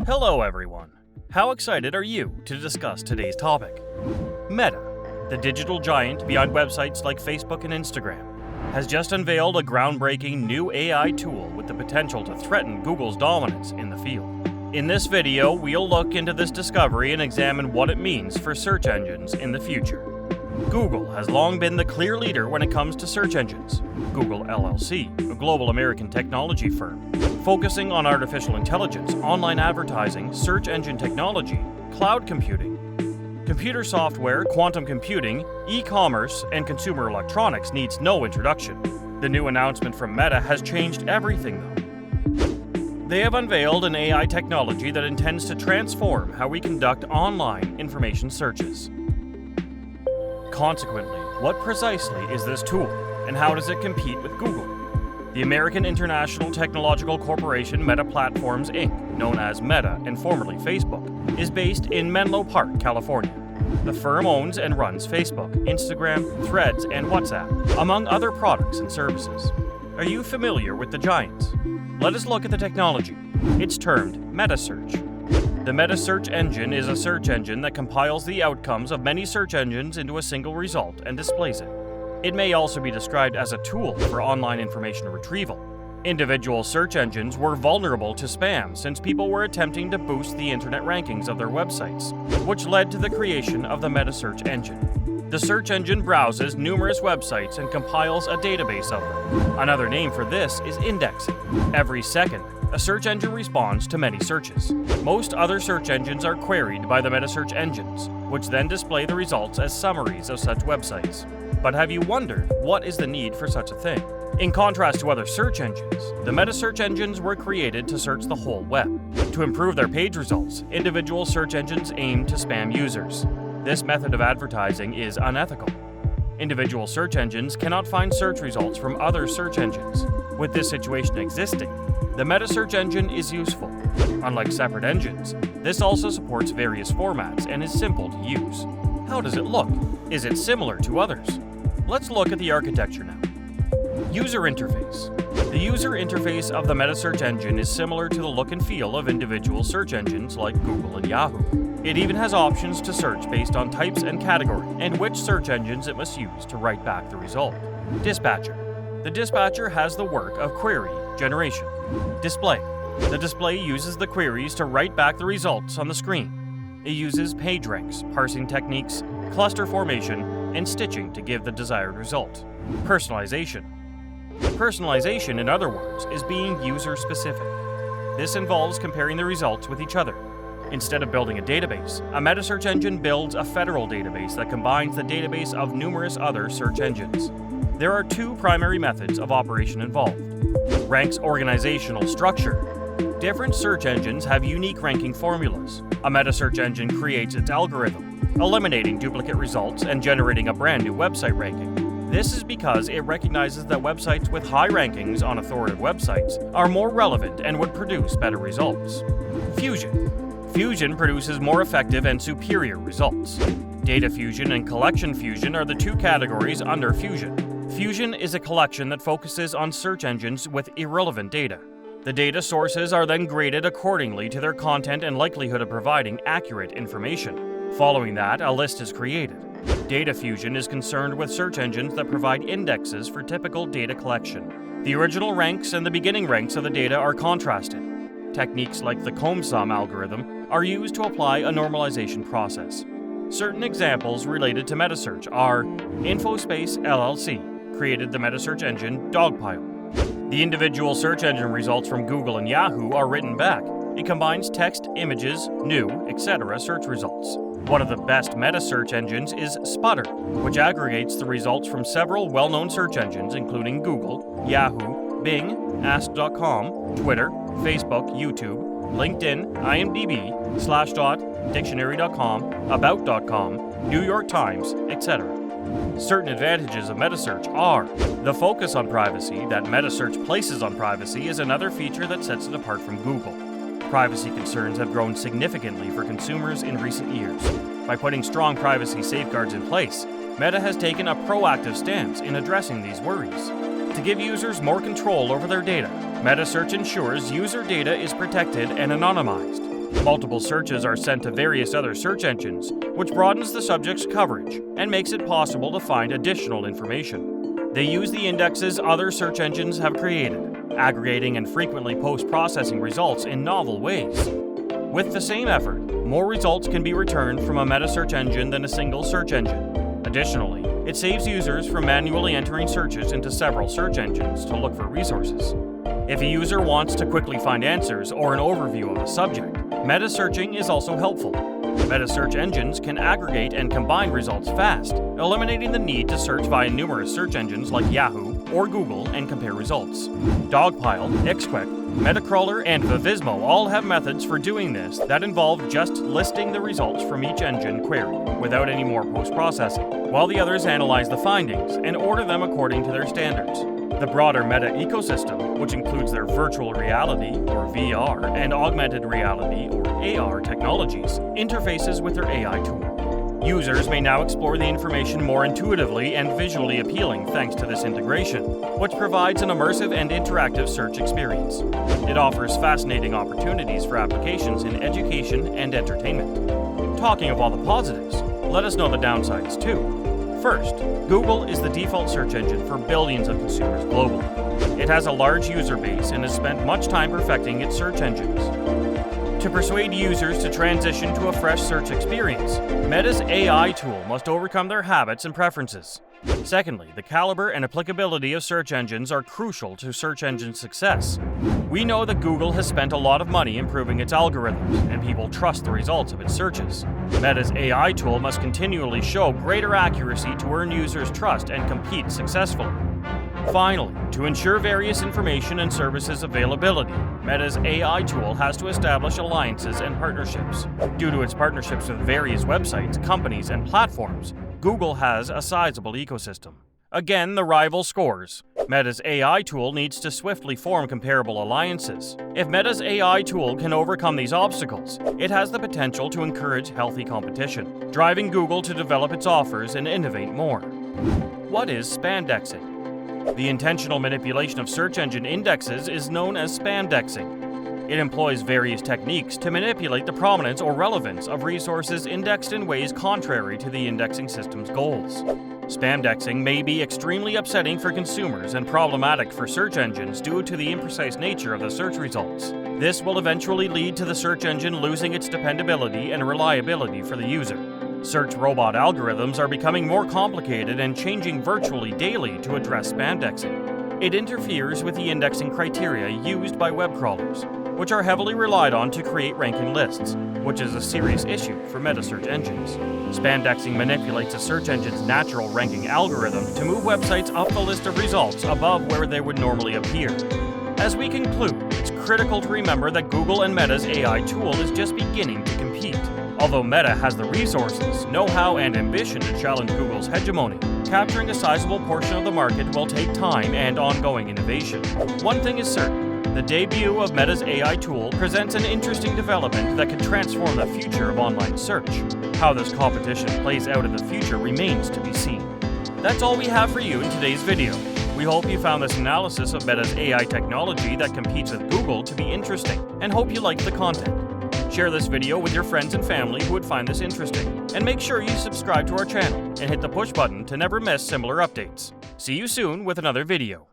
Hello everyone! How excited are you to discuss today's topic? Meta, the digital giant behind websites like Facebook and Instagram, has just unveiled a groundbreaking new AI tool with the potential to threaten Google's dominance in the field. In this video, we'll look into this discovery and examine what it means for search engines in the future. Google has long been the clear leader when it comes to search engines. Google LLC, a global American technology firm, focusing on artificial intelligence, online advertising, search engine technology, cloud computing, computer software, quantum computing, e-commerce, and consumer electronics needs no introduction. The new announcement from Meta has changed everything, though. They have unveiled an AI technology that intends to transform how we conduct online information searches. Consequently, what precisely is this tool, and how does it compete with Google? The American International Technological Corporation Meta Platforms Inc., known as Meta and formerly Facebook, is based in Menlo Park, California. The firm owns and runs Facebook, Instagram, Threads, and WhatsApp, among other products and services. Are you familiar with the giants? Let us look at the technology. It's termed metasearch. The meta search engine is a search engine that compiles the outcomes of many search engines into a single result and displays it. It may also be described as a tool for online information retrieval. Individual search engines were vulnerable to spam since people were attempting to boost the internet rankings of their websites, which led to the creation of the meta search engine. The search engine browses numerous websites and compiles a database of them. Another name for this is indexing. Every second, a search engine responds to many searches. Most other search engines are queried by the meta search engines, which then display the results as summaries of such websites. But have you wondered what is the need for such a thing? In contrast to other search engines, the meta search engines were created to search the whole web. To improve their page results, individual search engines aim to spam users. This method of advertising is unethical. Individual search engines cannot find search results from other search engines. With this situation existing, the meta search engine is useful. Unlike separate engines, this also supports various formats and is simple to use. How does it look? Is it similar to others? Let's look at the architecture now. User interface. The user interface of the meta search engine is similar to the look and feel of individual search engines like Google and Yahoo. It even has options to search based on types and category, and which search engines it must use to write back the result. Dispatcher. The dispatcher has the work of query generation. Display. The display uses the queries to write back the results on the screen. It uses page ranks, parsing techniques, cluster formation, and stitching to give the desired result. Personalization. Personalization, in other words, is being user-specific. This involves comparing the results with each other. Instead of building a database, a meta search engine builds a federal database that combines the database of numerous other search engines. There are two primary methods of operation involved. Ranks organizational structure. Different search engines have unique ranking formulas. A meta search engine creates its algorithm, eliminating duplicate results and generating a brand new website ranking. This is because it recognizes that websites with high rankings on authoritative websites are more relevant and would produce better results. Fusion. Fusion produces more effective and superior results. Data fusion and collection fusion are the two categories under fusion. Fusion is a collection that focuses on search engines with irrelevant data. The data sources are then graded accordingly to their content and likelihood of providing accurate information. Following that, a list is created. Data fusion is concerned with search engines that provide indexes for typical data collection. The original ranks and the beginning ranks of the data are contrasted. Techniques like the comb sum algorithm are used to apply a normalization process. Certain examples related to metasearch are InfoSpace LLC created the metasearch engine Dogpile. The individual search engine results from Google and Yahoo are written back. It combines text, images, new, etc. search results. One of the best meta search engines is Sputter, which aggregates the results from several well-known search engines including Google, Yahoo, Bing, Ask.com, Twitter, Facebook, YouTube, LinkedIn, IMDb, Slashdot, Dictionary.com, About.com, New York Times, etc. Certain advantages of metasearch are the focus on privacy that metasearch places on privacy is another feature that sets it apart from Google. Privacy concerns have grown significantly for consumers in recent years. By putting strong privacy safeguards in place, Meta has taken a proactive stance in addressing these worries. To give users more control over their data, metasearch ensures user data is protected and anonymized. Multiple searches are sent to various other search engines, which broadens the subject's coverage and makes it possible to find additional information. They use the indexes other search engines have created, aggregating and frequently post-processing results in novel ways. With the same effort, more results can be returned from a meta search engine than a single search engine. Additionally, it saves users from manually entering searches into several search engines to look for resources. If a user wants to quickly find answers or an overview of a subject, meta searching is also helpful. Meta search engines can aggregate and combine results fast, eliminating the need to search via numerous search engines like Yahoo or Google and compare results. Dogpile, Xquick, Metacrawler, and Vivismo all have methods for doing this that involve just listing the results from each engine query without any more post-processing, while the others analyze the findings and order them according to their standards. The broader Meta ecosystem, which includes their virtual reality, or VR, and augmented reality, or AR technologies, interfaces with their AI tool. Users may now explore the information more intuitively and visually appealing thanks to this integration, which provides an immersive and interactive search experience. It offers fascinating opportunities for applications in education and entertainment. Talking of all the positives, let us know the downsides too. First, Google is the default search engine for billions of consumers globally. It has a large user base and has spent much time perfecting its search engines. To persuade users to transition to a fresh search experience, Meta's AI tool must overcome their habits and preferences. Secondly, the caliber and applicability of search engines are crucial to search engine success. We know that Google has spent a lot of money improving its algorithms, and people trust the results of its searches. Meta's AI tool must continually show greater accuracy to earn users' trust and compete successfully. Finally, to ensure various information and services availability, Meta's AI tool has to establish alliances and partnerships. Due to its partnerships with various websites, companies, and platforms, Google has a sizable ecosystem. Again, the rival scores. Meta's AI tool needs to swiftly form comparable alliances. If Meta's AI tool can overcome these obstacles, it has the potential to encourage healthy competition, driving Google to develop its offers and innovate more. What is spandexing? The intentional manipulation of search engine indexes is known as spandexing. It employs various techniques to manipulate the prominence or relevance of resources indexed in ways contrary to the indexing system's goals. Spamdexing may be extremely upsetting for consumers and problematic for search engines due to the imprecise nature of the search results. This will eventually lead to the search engine losing its dependability and reliability for the user. Search robot algorithms are becoming more complicated and changing virtually daily to address spamdexing. It interferes with the indexing criteria used by web crawlers, which are heavily relied on to create ranking lists, which is a serious issue for meta search engines. Spamdexing manipulates a search engine's natural ranking algorithm to move websites up the list of results above where they would normally appear. As we conclude, it's critical to remember that Google and Meta's AI tool is just beginning to compete. Although Meta has the resources, know-how, and ambition to challenge Google's hegemony, capturing a sizable portion of the market will take time and ongoing innovation. One thing is certain, the debut of Meta's AI tool presents an interesting development that could transform the future of online search. How this competition plays out in the future remains to be seen. That's all we have for you in today's video. We hope you found this analysis of Meta's AI technology that competes with Google to be interesting, and hope you liked the content. Share this video with your friends and family who would find this interesting, and make sure you subscribe to our channel and hit the push button to never miss similar updates. See you soon with another video.